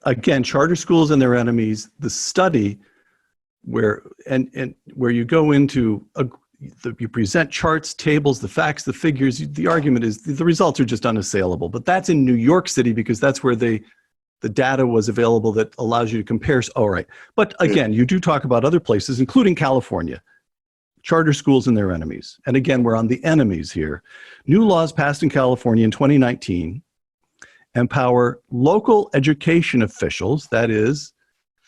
again, charter schools and their enemies, the study where you go into you present charts, tables, the facts, the figures. The argument is the results are just unassailable. But that's in New York City because that's where the data was available that allows you to compare. All right. But again, you do talk about other places, including California, charter schools and their enemies. And again, we're on the enemies here. New laws passed in California in 2019 empower local education officials, that is,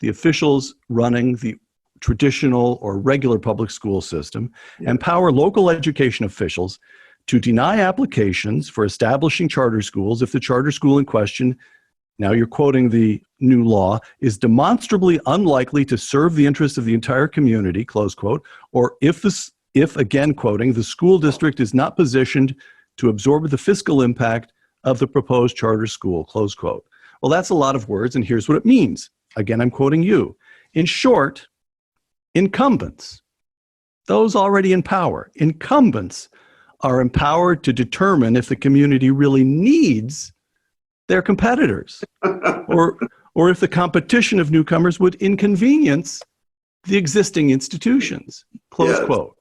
the officials running the traditional or regular public school system, empower local education officials to deny applications for establishing charter schools if the charter school in question, now you're quoting the new law, is demonstrably unlikely to serve the interests of the entire community, close quote, or if again quoting, the school district is not positioned to absorb the fiscal impact of the proposed charter school, close quote. Well, that's a lot of words, and here's what it means. Again, I'm quoting you. In short, incumbents, those already in power, incumbents are empowered to determine if the community really needs their competitors or if the competition of newcomers would inconvenience the existing institutions, close quote.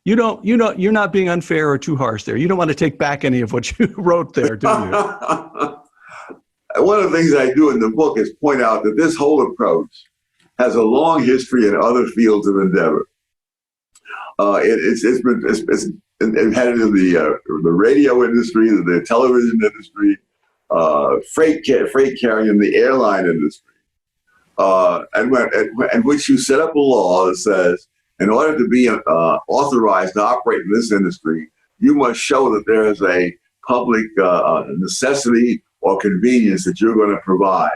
You're not being unfair or too harsh there. You don't want to take back any of what you wrote there, do you? One of the things I do in the book is point out that this whole approach has a long history in other fields of endeavor. It's had it in the radio industry, the television industry, freight carrying in the airline industry, and which you set up a law that says, in order to be authorized to operate in this industry, you must show that there is a public necessity or convenience that you're going to provide.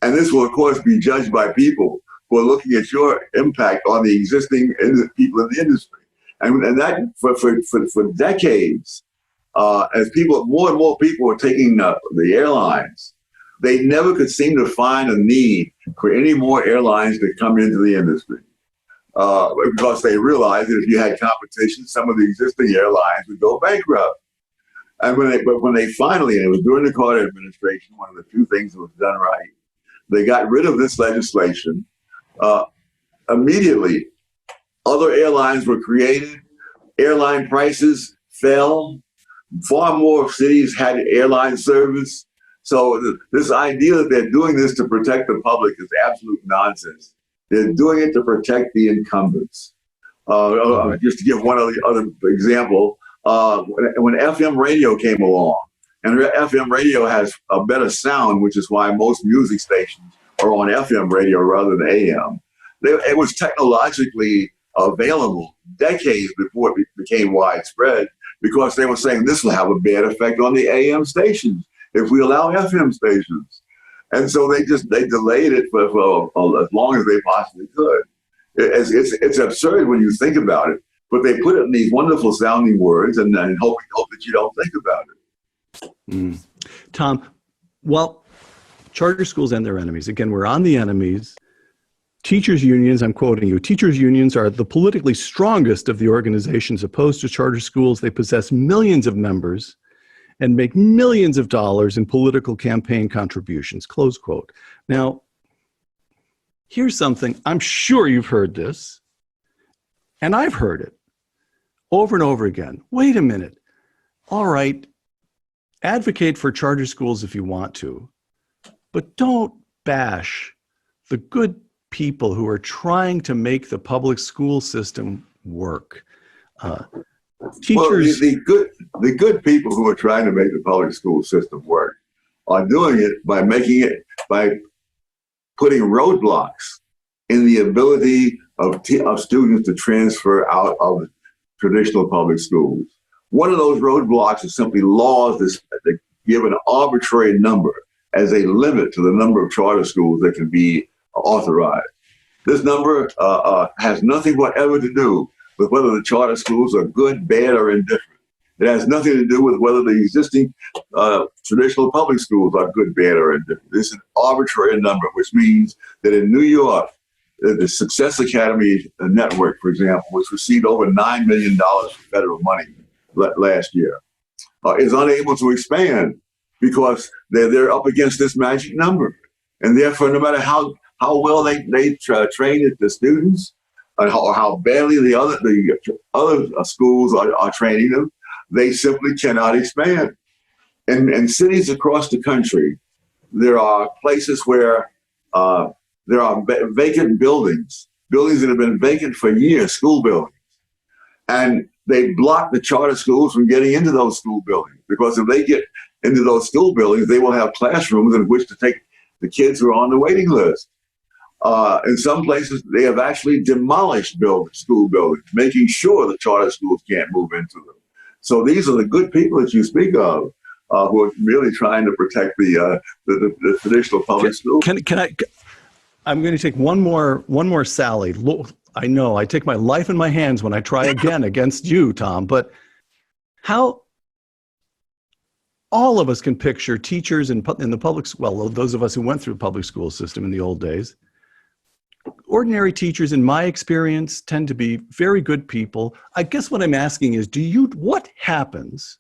And this will, of course, be judged by people who are looking at your impact on the existing people in the industry. And that, for decades, as more and more people were taking the airlines, they never could seem to find a need for any more airlines to come into the industry. Because they realized that if you had competition, some of the existing airlines would go bankrupt. And when they finally, and it was during the Carter administration, one of the few things that was done right, they got rid of this legislation. Immediately, other airlines were created. Airline prices fell. Far more cities had airline service. So this idea that they're doing this to protect the public is absolute nonsense. They're doing it to protect the incumbents. Just to give one other example, when FM radio came along, and FM radio has a better sound, which is why most music stations are on FM radio rather than AM. It was technologically available decades before it became widespread, because they were saying this will have a bad effect on the AM stations if we allow FM stations. And so they delayed it for as long as they possibly could. It's absurd when you think about it, but they put it in these wonderful sounding words and hope that you don't think about it. Tom, well, charter schools and their enemies. Again, we're on the enemies. Teachers' unions, I'm quoting you, teachers' unions are the politically strongest of the organizations opposed to charter schools. They possess millions of members and make millions of dollars in political campaign contributions, close quote. Now, here's something, I'm sure you've heard this, and I've heard it over and over again. Wait a minute. All right, advocate for charter schools if you want to, but don't bash the good people who are trying to make the public school system work. Teachers, well, the good people who are trying to make the public school system work are doing it by putting roadblocks in the ability of students to transfer out of traditional public schools. One of those roadblocks is simply laws that give an arbitrary number as a limit to the number of charter schools that can be authorized. This number has nothing whatever to do with whether the charter schools are good, bad, or indifferent. It has nothing to do with whether the existing traditional public schools are good, bad, or indifferent. It's an arbitrary number, which means that in New York, the Success Academy Network, for example, which received over $9 million from federal money last year, is unable to expand because they're up against this magic number. And therefore, no matter how well they train the students, or how badly the other schools are training them, they simply cannot expand. In cities across the country, there are places where there are vacant buildings that have been vacant for years, school buildings. And they block the charter schools from getting into those school buildings, because if they get into those school buildings, they will have classrooms in which to take the kids who are on the waiting list. In some places, they have actually demolished school buildings, making sure the charter schools can't move into them. So these are the good people that you speak of, who are really trying to protect the traditional public schools. I'm going to take one more sally. I know I take my life in my hands when I try again against you, Tom, but how all of us can picture teachers in the public, well, those of us who went through the public school system in the old days, ordinary teachers, in my experience, tend to be very good people. I guess what I'm asking is, what happens?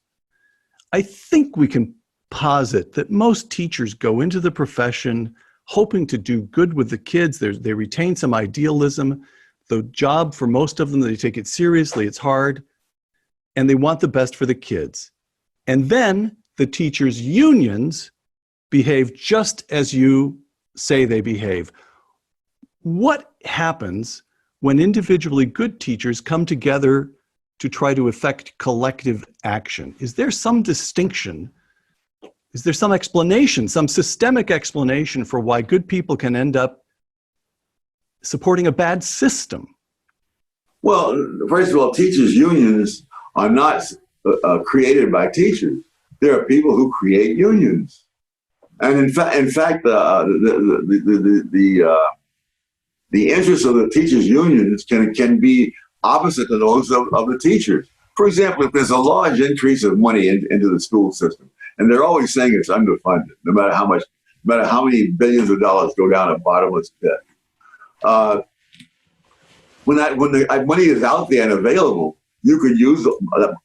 I think we can posit that most teachers go into the profession hoping to do good with the kids. They retain some idealism. The job for most of them, they take it seriously, it's hard, and they want the best for the kids. And then the teachers' unions behave just as you say they behave. What happens when individually good teachers come together to try to effect collective action? Is there some distinction? Is there some explanation, some systemic explanation for why good people can end up supporting a bad system? Well, first of all, teachers' unions are not created by teachers. There are people who create unions, and in fact, the interests of the teachers' unions can be opposite to those of the teachers. For example, if there's a large increase of money into the school system, and they're always saying it's underfunded, no matter how many billions of dollars go down a bottomless pit. When the money is out there and available, you could use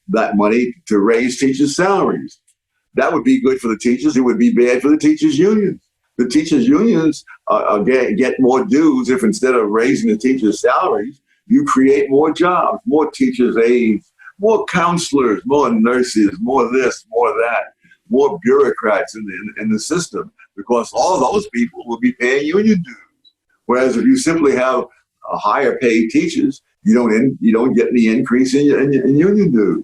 that money to raise teachers' salaries. That would be good for the teachers. It would be bad for the teachers' unions. The teachers' unions get more dues if, instead of raising the teachers' salaries, you create more jobs, more teachers' aides, more counselors, more nurses, more this, more that, more bureaucrats in the system, because all those people will be paying union dues. Whereas if you simply have higher paid teachers, you don't get any increase in union dues.